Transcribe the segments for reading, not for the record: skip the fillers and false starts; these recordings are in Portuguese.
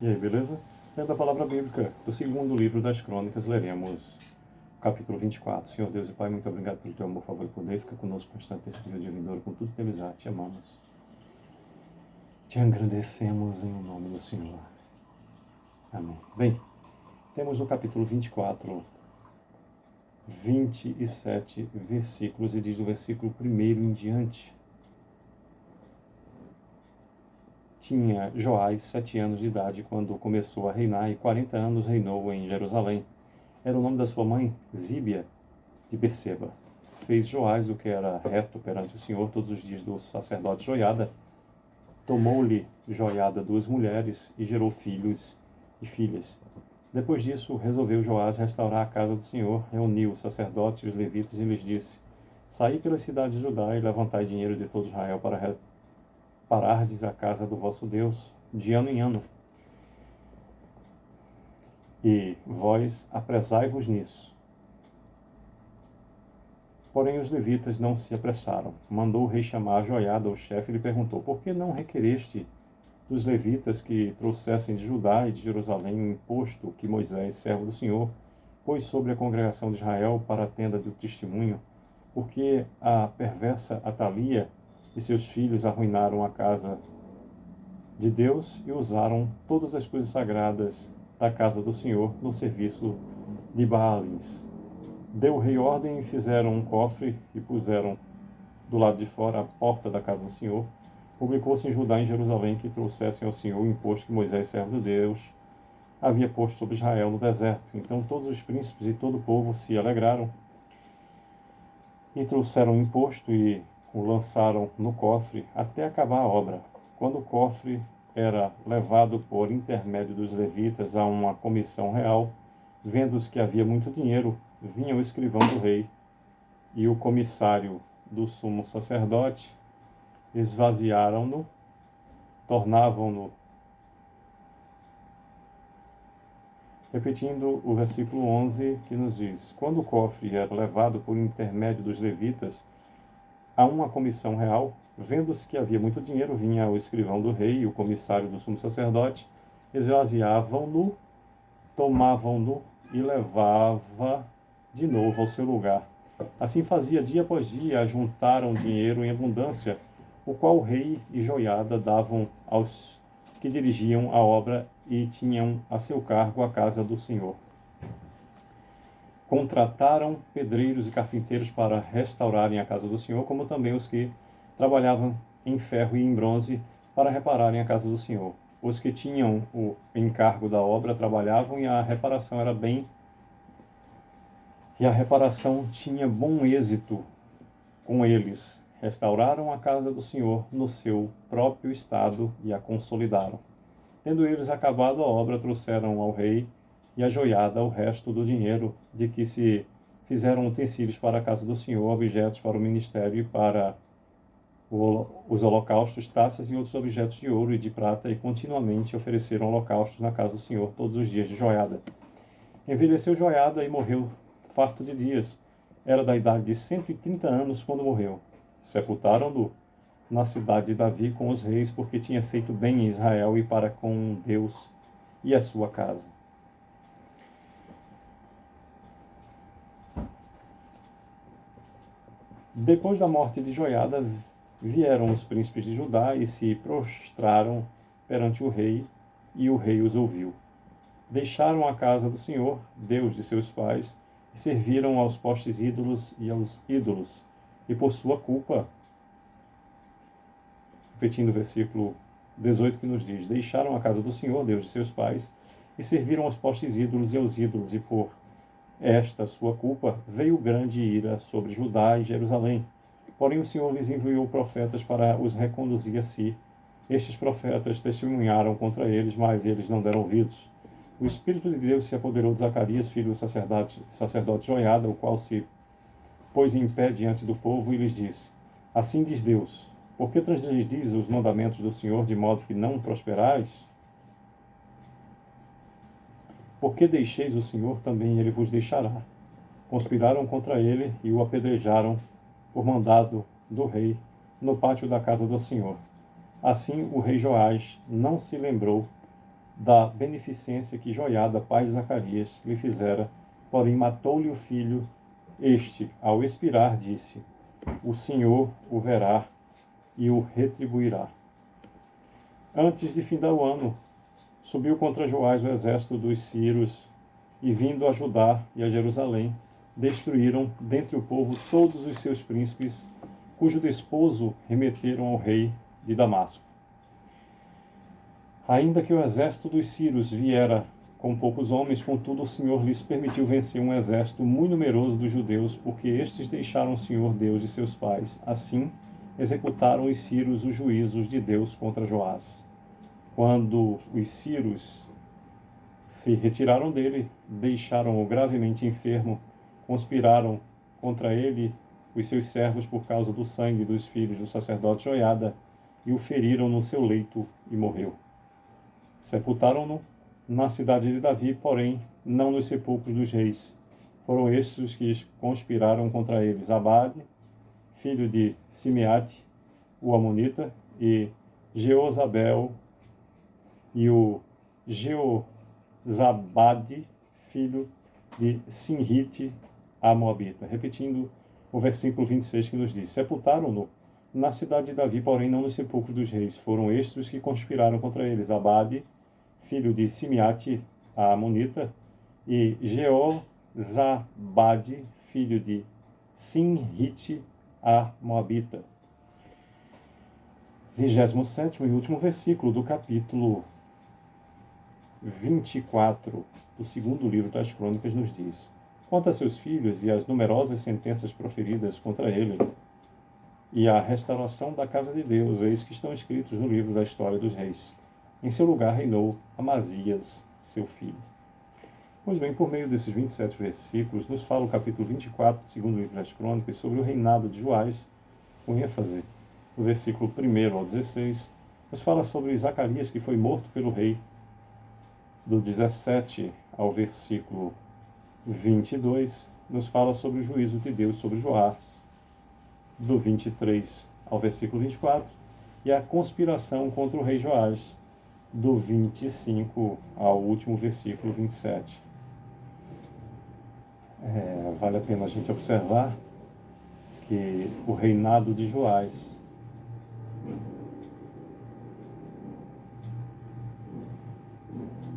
E aí, beleza? Lendo a palavra bíblica do segundo livro das Crônicas, leremos o capítulo 24. Senhor Deus e Pai, muito obrigado pelo teu amor, favor e poder. Fica conosco constante nesse dia de vindouro, com tudo que eles há. Te amamos. Te engrandecemos em nome do Senhor. Amém. Bem, temos no capítulo 24, 27 versículos, e diz do versículo 1 em diante: Tinha Joás 7 anos de idade quando começou a reinar, e 40 anos reinou em Jerusalém. Era o nome da sua mãe, Zíbia, de Berseba. Fez Joás o que era reto perante o Senhor todos os dias do sacerdote Joiada. Tomou-lhe Joiada 2 mulheres e gerou filhos e filhas. Depois disso, resolveu Joás restaurar a casa do Senhor, reuniu os sacerdotes e os levitas e lhes disse: Saí pelas cidades de Judá e levantai dinheiro de todo Israel para reparardes a casa do vosso Deus de ano em ano. E vós apressai-vos nisso. Porém os levitas não se apressaram. Mandou o rei chamar Joiada, o chefe, e lhe perguntou: Por que não requereste dos levitas que trouxessem de Judá e de Jerusalém o imposto que Moisés, servo do Senhor, pôs sobre a congregação de Israel para a tenda do testemunho? Porque a perversa Atalia e seus filhos arruinaram a casa de Deus e usaram todas as coisas sagradas da casa do Senhor no serviço de Baalins. Deu o rei ordem e fizeram um cofre e puseram do lado de fora a porta da casa do Senhor. Publicou-se em Judá e em Jerusalém que trouxessem ao Senhor o imposto que Moisés, servo de Deus, havia posto sobre Israel no deserto. Então todos os príncipes e todo o povo se alegraram e trouxeram o imposto e o lançaram no cofre até acabar a obra. Quando o cofre era levado por intermédio dos levitas a uma comissão real, vendo-se que havia muito dinheiro, vinha o escrivão do rei e o comissário do sumo sacerdote, esvaziaram-no, tornavam-no. Repetindo o versículo 11, que nos diz: Quando o cofre era levado por intermédio dos levitas a uma comissão real, vendo-se que havia muito dinheiro, vinha o escrivão do rei e o comissário do sumo sacerdote, esvaziavam-no, tomavam-no e levava de novo ao seu lugar. Assim fazia dia após dia, ajuntaram dinheiro em abundância, o qual o rei e Joiada davam aos que dirigiam a obra e tinham a seu cargo a casa do Senhor. Contrataram pedreiros e carpinteiros para restaurarem a casa do Senhor, como também os que trabalhavam em ferro e em bronze para repararem a casa do Senhor. Os que tinham o encargo da obra trabalhavam e a reparação tinha bom êxito com eles. Restauraram a casa do Senhor no seu próprio estado e a consolidaram. Tendo eles acabado a obra, trouxeram ao rei e a Joiada o resto do dinheiro de que se fizeram utensílios para a casa do Senhor, objetos para o ministério e para os holocaustos, taças e outros objetos de ouro e de prata, e continuamente ofereceram holocaustos na casa do Senhor todos os dias de Joiada. Envelheceu Joiada e morreu farto de dias. Era da idade de 130 anos quando morreu. Sepultaram-no na cidade de Davi com os reis, porque tinha feito bem em Israel e para com Deus e a sua casa. Depois da morte de Joiada, vieram os príncipes de Judá e se prostraram perante o rei, e o rei os ouviu. Deixaram a casa do Senhor, Deus de seus pais, e serviram aos postes ídolos e aos ídolos, e por sua culpa, repetindo o versículo 18 que nos diz: Deixaram a casa do Senhor, Deus de seus pais, e serviram aos postes ídolos e aos ídolos, e por esta sua culpa veio grande ira sobre Judá e Jerusalém. Porém o Senhor lhes enviou profetas para os reconduzir a si. Estes profetas testemunharam contra eles, mas eles não deram ouvidos. O Espírito de Deus se apoderou de Zacarias, filho do sacerdote Joiada, o qual se pôs em pé diante do povo e lhes disse: Assim diz Deus: Por que transgredis os mandamentos do Senhor, de modo que não prosperais? Porque deixeis o Senhor, também ele vos deixará. Conspiraram contra ele e o apedrejaram por mandado do rei no pátio da casa do Senhor. Assim o rei Joás não se lembrou da beneficência que Joiada, pai de Zacarias, lhe fizera, porém matou-lhe o filho. Este, ao expirar, disse: o Senhor o verá e o retribuirá. Antes de findar o ano, subiu contra Joás o exército dos sírios, e vindo a Judá e a Jerusalém, destruíram dentre o povo todos os seus príncipes, cujo desposo remeteram ao rei de Damasco. Ainda que o exército dos sírios viera com poucos homens, contudo o Senhor lhes permitiu vencer um exército muito numeroso dos judeus, porque estes deixaram o Senhor Deus de seus pais. Assim, executaram os sírios os juízos de Deus contra Joás. Quando os sírios se retiraram dele, deixaram-o gravemente enfermo, conspiraram contra ele os seus servos por causa do sangue dos filhos do sacerdote Joiada, e o feriram no seu leito e morreu. Sepultaram-no na cidade de Davi, porém não nos sepulcros dos reis. Foram estes os que conspiraram contra ele: Zabade, filho de Simeate, o amonita, e Jeozabel, e o Jeozabade, filho de Sinrite, a moabita. Repetindo o versículo 26 que nos diz: sepultaram-no na cidade de Davi, porém não no sepulcro dos reis. Foram estes os que conspiraram contra eles: Zabade, filho de Simeate, a amonita, e Jeozabade, filho de Sinrite, a moabita. 27º e último versículo do capítulo 24 do segundo livro das Crônicas nos diz: quanto a seus filhos e as numerosas sentenças proferidas contra ele, e a restauração da casa de Deus, eis que estão escritos no livro da história dos reis. Em seu lugar reinou Amazias, seu filho. Pois bem, por meio desses 27 versículos, nos fala o capítulo 24 do segundo livro das Crônicas sobre o reinado de Joás, com ênfase no versículo 1 ao 16, nos fala sobre Zacarias, que foi morto pelo rei, do 17 ao versículo 22, nos fala sobre o juízo de Deus sobre Joás, do 23 ao versículo 24, e a conspiração contra o rei Joás, do 25 ao último versículo 27. Vale a pena a gente observar que o reinado de Joás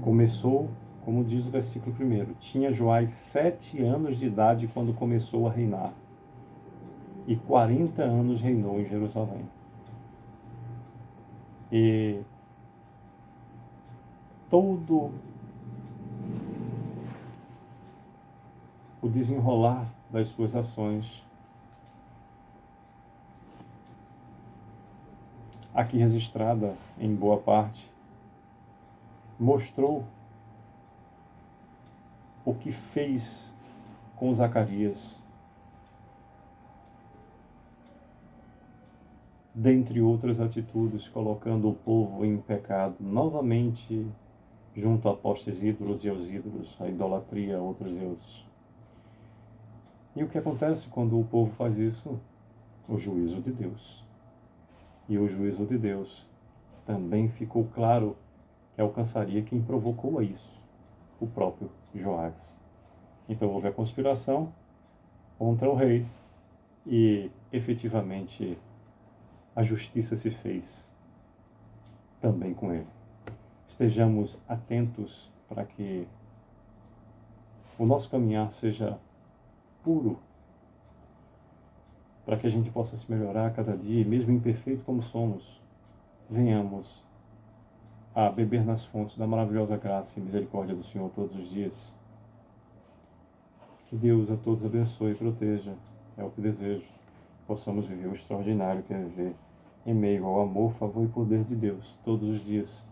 começou, como diz o versículo 1, tinha Joás 7 anos de idade quando começou a reinar, e 40 anos reinou em Jerusalém. E todo o desenrolar das suas ações, aqui registrada em boa parte, mostrou o que fez com Zacarias, dentre outras atitudes, colocando o povo em pecado novamente junto a postes ídolos e aos ídolos, a idolatria a outros deuses. E o que acontece quando o povo faz isso? O juízo de Deus. E o juízo de Deus também ficou claro que alcançaria quem provocou a isso, o próprio Joás. Então houve a conspiração contra o rei e, efetivamente, a justiça se fez também com ele. Estejamos atentos para que o nosso caminhar seja puro, para que a gente possa se melhorar a cada dia, e mesmo imperfeito como somos, venhamos a beber nas fontes da maravilhosa graça e misericórdia do Senhor todos os dias. Que Deus a todos abençoe e proteja, é o que desejo. Possamos viver o extraordinário que é viver em meio ao amor, favor e poder de Deus todos os dias.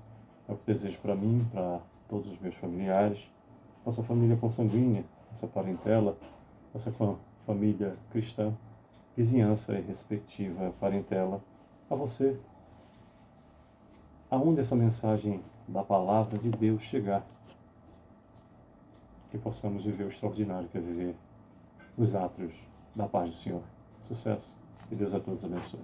É o que desejo para mim, para todos os meus familiares, nossa família consanguínea, nossa parentela, nossa família cristã, vizinhança e respectiva parentela. A você, aonde essa mensagem da palavra de Deus chegar, que possamos viver o extraordinário que é viver os átrios da paz do Senhor. Sucesso e Deus a todos abençoe.